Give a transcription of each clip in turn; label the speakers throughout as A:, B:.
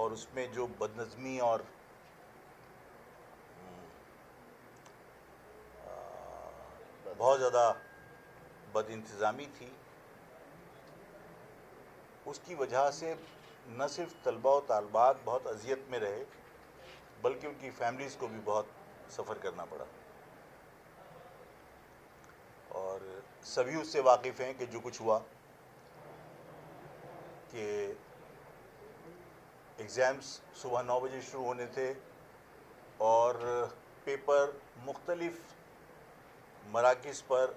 A: اور اس میں جو بدنظمی اور بہت زیادہ بد انتظامی تھی، اس کی وجہ سے نہ صرف طلباء و طالبات بہت اذیت میں رہے بلکہ ان کی فیملیز کو بھی بہت سفر کرنا پڑا. اور سبھی اس سے واقف ہیں کہ جو کچھ ہوا کہ ایگزامس صبح 9 بجے شروع ہونے تھے اور پیپر مختلف مراکز پر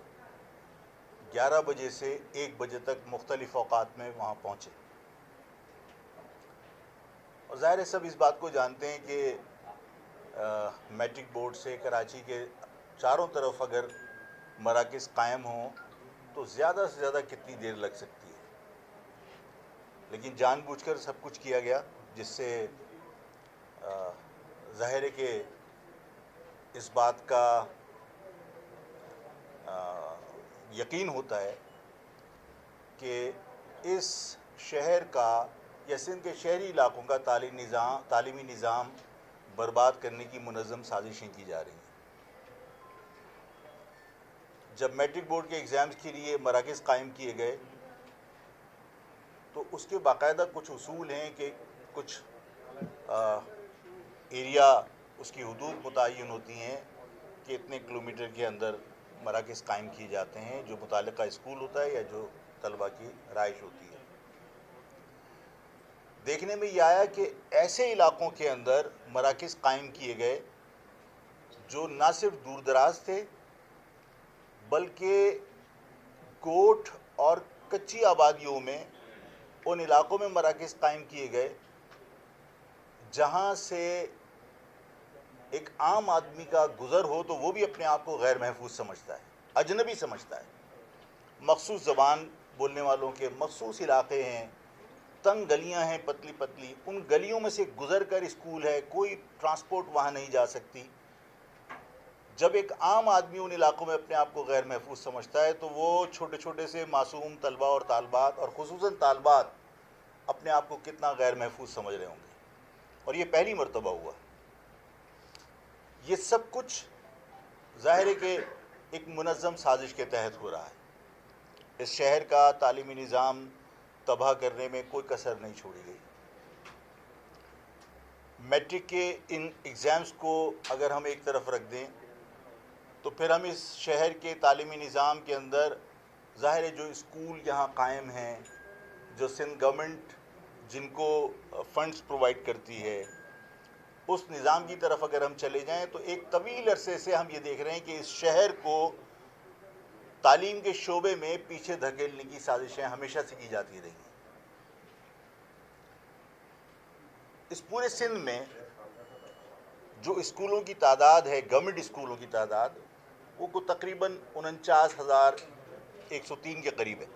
A: 11 بجے سے 1 بجے تک مختلف اوقات میں وہاں پہنچے. اور ظاہر ہے سب اس بات کو جانتے ہیں کہ میٹرک بورڈ سے کراچی کے چاروں طرف اگر مراکز قائم ہوں تو زیادہ سے زیادہ کتنی دیر لگ سکتی ہے، لیکن جان بوجھ کر سب کچھ کیا گیا، جس سے ظاہر ہے کہ اس بات کا یقین ہوتا ہے کہ اس شہر کا یا سندھ کے شہری علاقوں کا تعلیمی نظام برباد کرنے کی منظم سازشیں کی جا رہی ہیں. جب میٹرک بورڈ کے ایگزامز کے لیے مراکز قائم کیے گئے تو اس کے باقاعدہ کچھ اصول ہیں کہ کچھ ایریا اس کی حدود متعین ہوتی ہیں کہ اتنے کلومیٹر کے اندر مراکز قائم کیے جاتے ہیں جو متعلقہ اسکول ہوتا ہے یا جو طلبہ کی رہائش ہوتی ہے. دیکھنے میں یہ آیا کہ ایسے علاقوں کے اندر مراکز قائم کیے گئے جو نہ صرف دور دراز تھے بلکہ کوٹ اور کچی آبادیوں میں ان علاقوں میں مراکز قائم کیے گئے جہاں سے ایک عام آدمی کا گزر ہو تو وہ بھی اپنے آپ کو غیر محفوظ سمجھتا ہے، اجنبی سمجھتا ہے. مخصوص زبان بولنے والوں کے مخصوص علاقے ہیں، تنگ گلیاں ہیں پتلی پتلی، ان گلیوں میں سے گزر کر اسکول ہے، کوئی ٹرانسپورٹ وہاں نہیں جا سکتی. جب ایک عام آدمی ان علاقوں میں اپنے آپ کو غیر محفوظ سمجھتا ہے تو وہ چھوٹے چھوٹے سے معصوم طلباء اور طالبات اور خصوصاً طالبات اپنے آپ کو کتنا غیر محفوظ سمجھ رہے ہوں گے. اور یہ پہلی مرتبہ ہوا. یہ سب کچھ ظاہر ہے کہ ایک منظم سازش کے تحت ہو رہا ہے. اس شہر کا تعلیمی نظام تباہ کرنے میں کوئی کسر نہیں چھوڑی گئی. میٹرک کے ان ایگزامز کو اگر ہم ایک طرف رکھ دیں تو پھر ہم اس شہر کے تعلیمی نظام کے اندر ظاہر ہے جو اسکول یہاں قائم ہیں، جو سندھ گورنمنٹ جن کو فنڈز پرووائڈ کرتی ہے، اس نظام کی طرف اگر ہم چلے جائیں تو ایک طویل عرصے سے ہم یہ دیکھ رہے ہیں کہ اس شہر کو تعلیم کے شعبے میں پیچھے دھکیلنے کی سازشیں ہمیشہ سے کی جاتی رہی ہیں. اس پورے سندھ میں جو اسکولوں کی تعداد ہے، گورنمنٹ اسکولوں کی تعداد، وہ کو تقریباً 49,103 کے قریب ہے.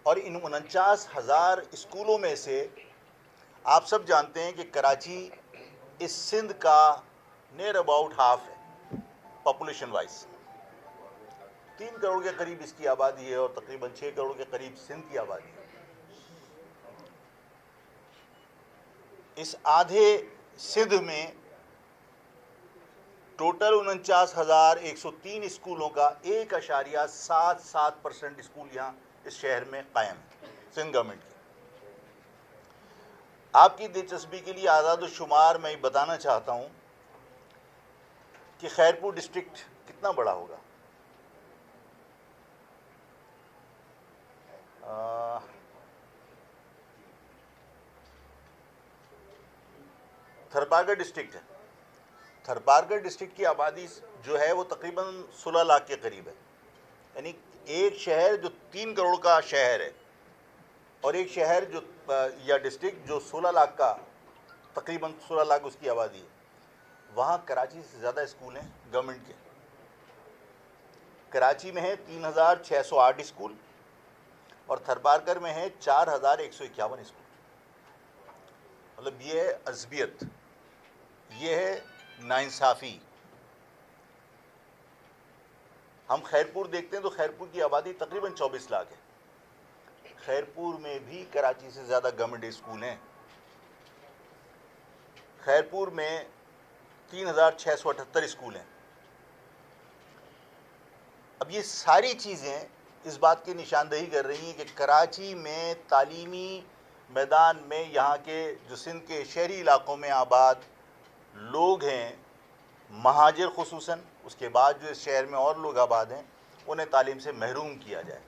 A: اور ان 49,000 اسکولوں میں سے آپ سب جانتے ہیں کہ کراچی اس سندھ کا نیر اباؤٹ ہاف ہے پاپولیشن وائز. 3 کروڑ کے قریب اس کی آبادی ہے اور تقریباً 6 کروڑ کے قریب سندھ کی آبادی ہے. اس آدھے سندھ میں ٹوٹل 49,103 اسکولوں کا 1.77% اسکول یہاں اس شہر میں قائم ہے سندھ گورنمنٹ کی. آپ کی دلچسپی کے لیے اعداد و شمار میں بتانا چاہتا ہوں کہ خیرپور ڈسٹرکٹ کتنا بڑا ہوگا. تھرپارگر ڈسٹرکٹ ہے. تھرپارگر ڈسٹرکٹ کی آبادی جو ہے وہ تقریباً 16 لاکھ کے قریب ہے. یعنی ایک شہر جو 3 کروڑ کا شہر ہے اور ایک شہر جو یا ڈسٹرکٹ جو 16 لاکھ کا، تقریباً 16 لاکھ اس کی آبادی ہے، وہاں کراچی سے زیادہ اسکول ہیں گورنمنٹ کے. کراچی میں ہے 3,608 اسکول اور تھرپارگر میں ہے 4,151 اسکول. مطلب یہ ہے عصبیت، یہ ہے ناانصافی. ہم خیرپور دیکھتے ہیں تو خیرپور کی آبادی تقریباً 24 لاکھ ہے. خیرپور میں بھی کراچی سے زیادہ گورنمنٹ اسکول ہیں. خیرپور میں 3678 اسکول ہیں. اب یہ ساری چیزیں اس بات کی نشاندہی کر رہی ہیں کہ کراچی میں تعلیمی میدان میں یہاں کے جو سندھ کے شہری علاقوں میں آباد لوگ ہیں، مہاجر خصوصاً، اس کے بعد جو اس شہر میں اور لوگ آباد ہیں، انہیں تعلیم سے محروم کیا جائے.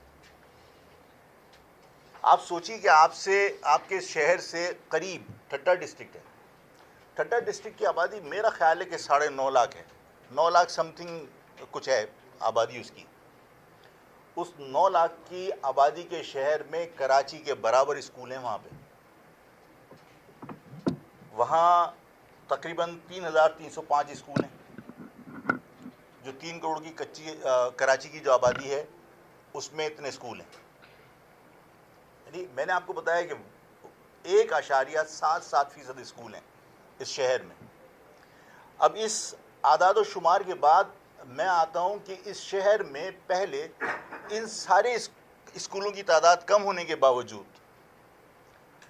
A: آپ سوچیے کہ آپ کے شہر سے قریب ٹھٹہ ڈسٹرکٹ ہے. ٹھٹہ ڈسٹرکٹ کی آبادی میرا خیال ہے کہ 9.5 لاکھ ہے. 9 لاکھ سم تھنگ کچھ ہے آبادی اس کی. اس 9 لاکھ کی آبادی کے شہر میں کراچی کے برابر اسکول ہیں. وہاں تقریباً 3305 اسکول ہیں. جو 3 کروڑ کی کراچی کی جو آبادی ہے اس میں اتنے اسکول ہیں. یعنی میں نے آپ کو بتایا کہ 1.77% اسکول ہیں اس شہر میں. اب اس اعداد و شمار کے بعد میں آتا ہوں کہ اس شہر میں پہلے ان سارے اسکولوں کی تعداد کم ہونے کے باوجود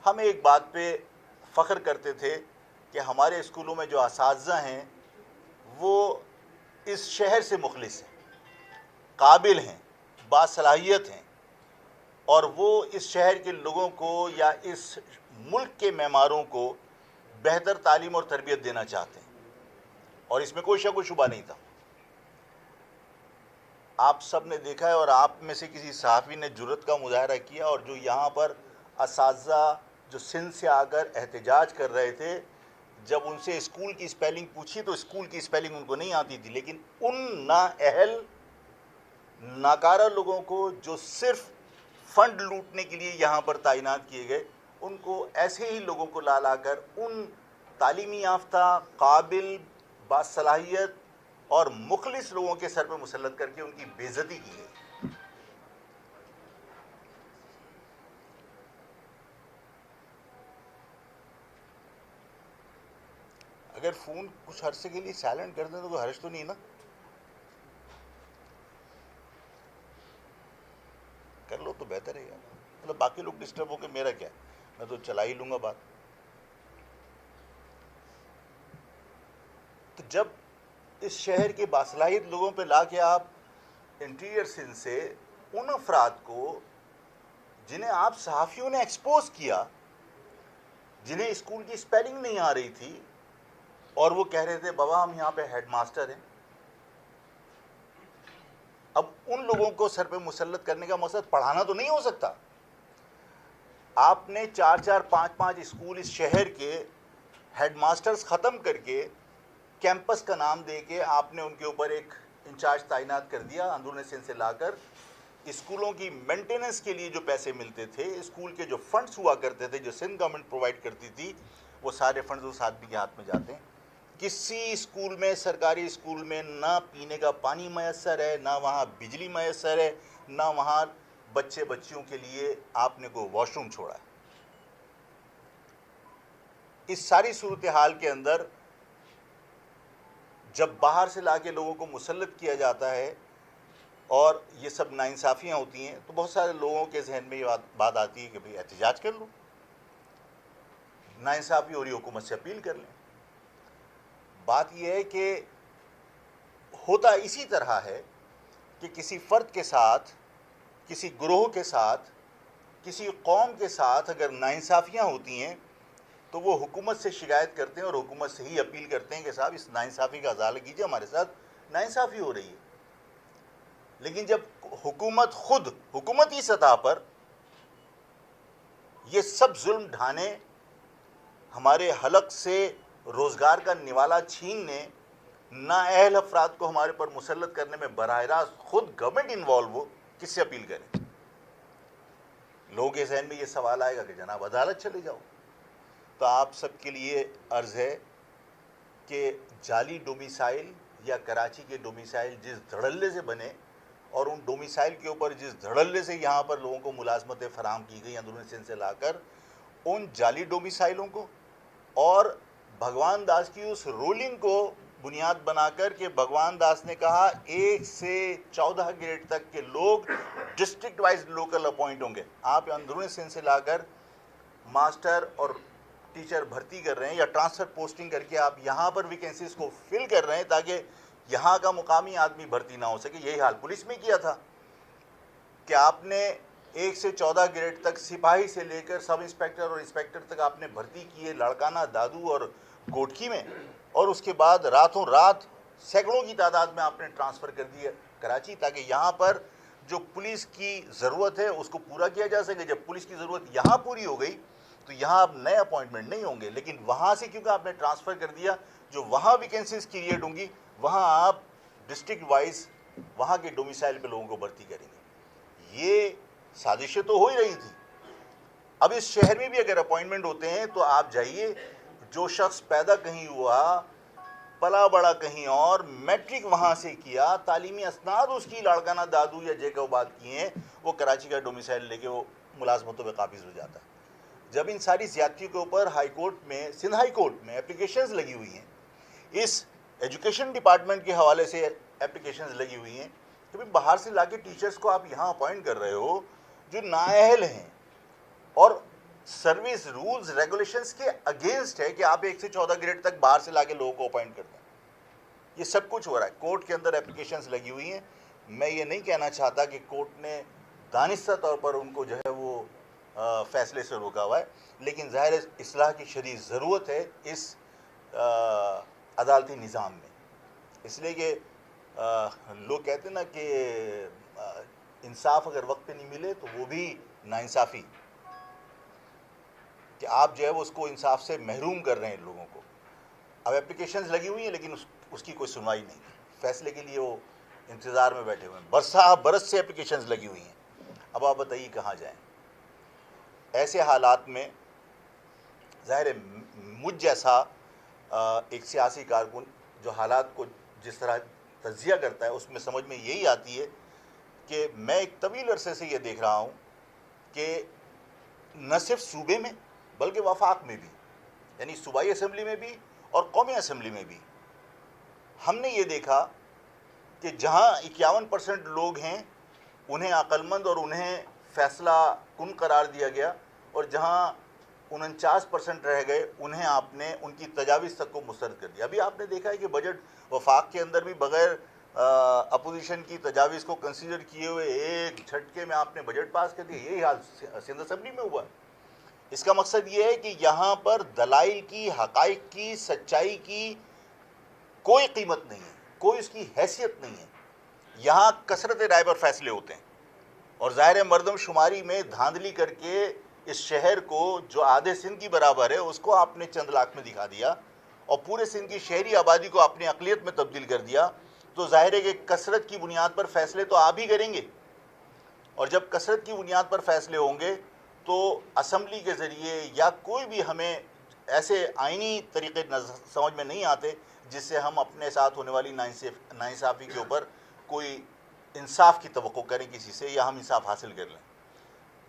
A: ہم ایک بات پہ فخر کرتے تھے کہ ہمارے اسکولوں میں جو اساتذہ ہیں وہ اس شہر سے مخلص ہیں، قابل ہیں، باصلاحیت ہیں، اور وہ اس شہر کے لوگوں کو یا اس ملک کے معماروں کو بہتر تعلیم اور تربیت دینا چاہتے ہیں، اور اس میں کوئی شک و شبہ نہیں تھا. آپ سب نے دیکھا ہے، اور آپ میں سے کسی صحافی نے جرأت کا مظاہرہ کیا، اور جو یہاں پر اساتذہ جو سندھ سے آ کر احتجاج کر رہے تھے، جب ان سے اسکول کی اسپیلنگ پوچھی تو اسکول کی اسپیلنگ ان کو نہیں آتی تھی. لیکن ان نااہل ناکارہ لوگوں کو جو صرف فنڈ لوٹنے کے لیے یہاں پر تعینات کیے گئے، ان کو ایسے ہی لوگوں کو لا کر ان تعلیمی یافتہ، قابل، باصلاحیت اور مخلص لوگوں کے سر پہ مسلط کر کے ان کی بے عزتی کی گئی. اگر فون کچھ عرصے کے لیے سائلنٹ کر دیں تو کوئی حرج تو نہیں نا؟ کر لو تو بہتر ہے یار. مطلب باقی لوگ ڈسٹرب ہو کے میرا کیا ہے، میں تو چلا ہی لوں گا بات. تو جب اس شہر کے باصلاحیت لوگوں پہ لا کے آپ انٹیریئر سندھ سے ان افراد کو جنہیں آپ صحافیوں نے ایکسپوز کیا، جنہیں اسکول کی اسپیلنگ نہیں آ رہی تھی، اور وہ کہہ رہے تھے بابا ہم یہاں پہ ہیڈ ماسٹر ہیں. اب ان لوگوں کو سر پہ مسلط کرنے کا مقصد پڑھانا تو نہیں ہو سکتا. آپ نے 4 5 اسکول اس شہر کے ہیڈ ماسٹرز ختم کر کے کیمپس کا نام دے کے آپ نے ان کے اوپر ایک انچارج تعینات کر دیا اندرون سندھ سے لا کر. اسکولوں کی مینٹیننس کے لیے جو پیسے ملتے تھے، اسکول کے جو فنڈز ہوا کرتے تھے جو سندھ گورنمنٹ پرووائڈ کرتی تھی، وہ سارے فنڈز اس آدمی کے ہاتھ میں جاتے ہیں. کسی اسکول میں، سرکاری اسکول میں نہ پینے کا پانی میسر ہے، نہ وہاں بجلی میسر ہے، نہ وہاں بچیوں کے لیے آپ نے کوئی واش روم چھوڑا ہے. اس ساری صورتحال کے اندر جب باہر سے لا کے لوگوں کو مسلط کیا جاتا ہے اور یہ سب ناانصافیاں ہوتی ہیں، تو بہت سارے لوگوں کے ذہن میں یہ بات آتی ہے کہ بھئی احتجاج کر لو، ناانصافی ہو رہی حکومت سے اپیل کر لیں. بات یہ ہے کہ ہوتا اسی طرح ہے کہ کسی فرد کے ساتھ، کسی گروہ کے ساتھ، کسی قوم کے ساتھ اگر ناانصافیاں ہوتی ہیں تو وہ حکومت سے شکایت کرتے ہیں اور حکومت سے ہی اپیل کرتے ہیں کہ صاحب اس ناانصافی کا ازالہ کیجیے، ہمارے ساتھ ناانصافی ہو رہی ہے. لیکن جب حکومت خود حکومتی سطح پر یہ سب ظلم ڈھانے، ہمارے حلق سے روزگار کا نوالا چھیننے، نااہل افراد کو ہمارے پر مسلط کرنے میں براہ راست خود گورنمنٹ انوالو ہو، کس سے اپیل کریں؟ لوگوں کے ذہن میں یہ سوال آئے گا کہ جناب عدالت چلے جاؤ. تو آپ سب کے لیے عرض ہے کہ جعلی ڈومیسائل یا کراچی کے ڈومیسائل جس دھڑلے سے بنے، اور ان ڈومیسائل کے اوپر جس دھڑلے سے یہاں پر لوگوں کو ملازمتیں فراہم کی گئی اندرون سندھ سے لا کر، ان جعلی ڈومیسائلوں کو اور بھگوان داس کی اس رولنگ کو بنیاد بنا کر کہ بھگوان داس نے کہا 1 سے 14 گریڈ تک کے لوگ ڈسٹرکٹ وائز لوکل اپوائنٹ ہوں گے. آپ اندرون سندھ سے لا کر ماسٹر اور ٹیچر بھرتی کر رہے ہیں یا ٹرانسفر پوسٹنگ کر کے آپ یہاں پر ویکنسیز کو فل کر رہے ہیں تاکہ یہاں کا مقامی آدمی بھرتی نہ ہو سکے. یہی حال پولیس میں کیا تھا کہ آپ نے 1 سے 14 گریڈ تک سپاہی سے لے کر سب انسپیکٹر اور انسپیکٹر تک آپ نے بھرتی کیے لاڑکانہ، دادو اور گوٹکی میں، اور اس کے بعد راتوں رات سینکڑوں کی تعداد میں آپ نے ٹرانسفر کر دیا کراچی تاکہ یہاں پر جو پولیس کی ضرورت ہے اس کو پورا کیا جا سکے. جب پولیس کی ضرورت یہاں پوری ہو گئی تو یہاں اب نئے اپوائنٹمنٹ نہیں ہوں گے، لیکن وہاں سے کیونکہ آپ نے ٹرانسفر کر دیا جو وہاں ویکنسیز کریٹ ہوں گی وہاں آپ ڈسٹرکٹ وائز وہاں کے ڈومیسائل پہ لوگوں کو بھرتی کریں گے. یہ سازشیں تو ہو ہی رہی تھی. اب اس شہر میں بھی اگر اپوائنٹمنٹ ہوتے ہیں تو آپ جائیے، جو شخص پیدا کہیں ہوا، پلا بڑا کہیں اور، میٹرک وہاں سے کیا، تعلیمی اسناد اس کی لاڑکانہ، دادو یا جیکوباد کیے ہیں، وہ کراچی کا ڈومیسائل لے کے وہ ملازمتوں پہ قابض ہو جاتا ہے. جب ان ساری زیادتیوں کے اوپر ہائی کورٹ میں، سندھ ہائی کورٹ میں اپلیکیشنز لگی ہوئی ہیں، اس ایجوکیشن ڈپارٹمنٹ کے حوالے سے اپلیکیشنز لگی ہوئی ہیں کہ باہر سے لا کے ٹیچرز کو آپ یہاں اپوائنٹ کر رہے ہو جو نااہل ہیں اور سروس رولز ریگولیشنز کے اگینسٹ ہے کہ آپ 1 سے 14 گریڈ تک باہر سے لا کے لوگوں کو اپوائنٹ کرتے ہیں. یہ سب کچھ ہو رہا ہے. کورٹ کے اندر اپلیکیشنز لگی ہوئی ہیں. میں یہ نہیں کہنا چاہتا کہ کورٹ نے دانستہ طور پر ان کو جو ہے وہ فیصلے سے روکا ہوا ہے، لیکن ظاہر اصلاح کی شدید ضرورت ہے اس عدالتی نظام میں. اس لیے کہ لوگ کہتے ہیں نا کہ انصاف اگر وقت پہ نہیں ملے تو وہ بھی ناانصافی، کہ آپ جو ہے وہ اس کو انصاف سے محروم کر رہے ہیں لوگوں کو. اب اپلیکیشنز لگی ہوئی ہیں لیکن اس کی کوئی سنوائی نہیں، فیصلے کے لیے وہ انتظار میں بیٹھے ہوئے ہیں. برس سے اپلیکیشنز لگی ہوئی ہیں. اب آپ بتائیے کہاں جائیں. ایسے حالات میں ظاہر ہے مجھ جیسا ایک سیاسی کارکن جو حالات کو جس طرح تجزیہ کرتا ہے اس میں سمجھ میں یہی آتی ہے کہ میں ایک طویل عرصے سے یہ دیکھ رہا ہوں کہ نہ صرف صوبے میں بلکہ وفاق میں بھی، یعنی صوبائی اسمبلی میں بھی اور قومی اسمبلی میں بھی، ہم نے یہ دیکھا کہ جہاں 51% لوگ ہیں انہیں عقل مند اور انہیں فیصلہ کن قرار دیا گیا، اور جہاں 49% رہ گئے انہیں آپ نے ان کی تجاویز تک کو مسترد کر دیا. ابھی آپ نے دیکھا ہے کہ بجٹ وفاق کے اندر بھی بغیر اپوزیشن کی تجاویز کو کنسیڈر کیے ہوئے ایک جھٹکے میں آپ نے بجٹ پاس کر دیا. یہی حال سندھ اسمبلی میں ہوا. اس کا مقصد یہ ہے کہ یہاں پر دلائل کی، حقائق کی، سچائی کی کوئی قیمت نہیں ہے، کوئی اس کی حیثیت نہیں ہے. یہاں کثرت رائے پر فیصلے ہوتے ہیں، اور ظاہر مردم شماری میں دھاندلی کر کے اس شہر کو جو آدھے سندھ کی برابر ہے اس کو آپ نے چند لاکھ میں دکھا دیا اور پورے سندھ کی شہری آبادی کو اپنی اقلیت میں تبدیل کر دیا. تو ظاہر ہے کہ کثرت کی بنیاد پر فیصلے تو آپ ہی کریں گے، اور جب کثرت کی بنیاد پر فیصلے ہوں گے تو اسمبلی کے ذریعے یا کوئی بھی ہمیں ایسے آئینی طریقے سمجھ میں نہیں آتے جس سے ہم اپنے ساتھ ہونے والی ناانصافی کے اوپر کوئی انصاف کی توقع کریں کسی سے یا ہم انصاف حاصل کر لیں.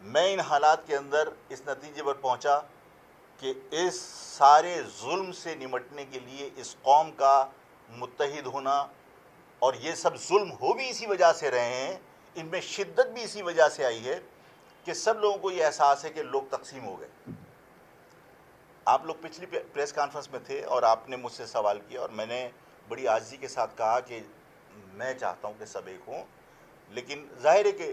A: میں ان حالات کے اندر اس نتیجے پر پہنچا کہ اس سارے ظلم سے نمٹنے کے لیے اس قوم کا متحد ہونا، اور یہ سب ظلم ہو بھی اسی وجہ سے رہے ہیں، ان میں شدت بھی اسی وجہ سے آئی ہے کہ سب لوگوں کو یہ احساس ہے کہ لوگ تقسیم ہو گئے. آپ لوگ پچھلی پریس کانفرنس میں تھے اور آپ نے مجھ سے سوال کیا اور میں نے بڑی عاجزی کے ساتھ کہا کہ میں چاہتا ہوں کہ سب ایک ہوں، لیکن ظاہر ہے کہ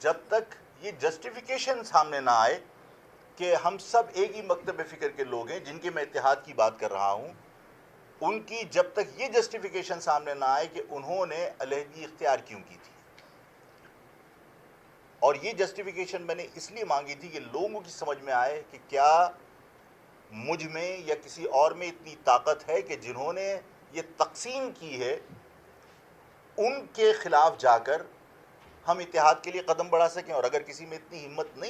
A: جب تک یہ جسٹیفیکیشن سامنے نہ آئے کہ ہم سب ایک ہی مکتب فکر کے لوگ ہیں جن کے میں اتحاد کی بات کر رہا ہوں، ان کی جب تک یہ جسٹیفیکیشن سامنے نہ آئے کہ انہوں نے علیحدگی اختیار کیوں کی تھی. اور یہ جسٹیفیکیشن میں نے اس لیے مانگی تھی کہ لوگوں کی سمجھ میں آئے کہ کیا مجھ میں یا کسی اور میں اتنی طاقت ہے کہ جنہوں نے یہ تقسیم کی ہے ان کے خلاف جا کر ہم اتحاد کے لیے قدم بڑھا سکیں. اور اگر کسی میں اتنی ہمت نہیں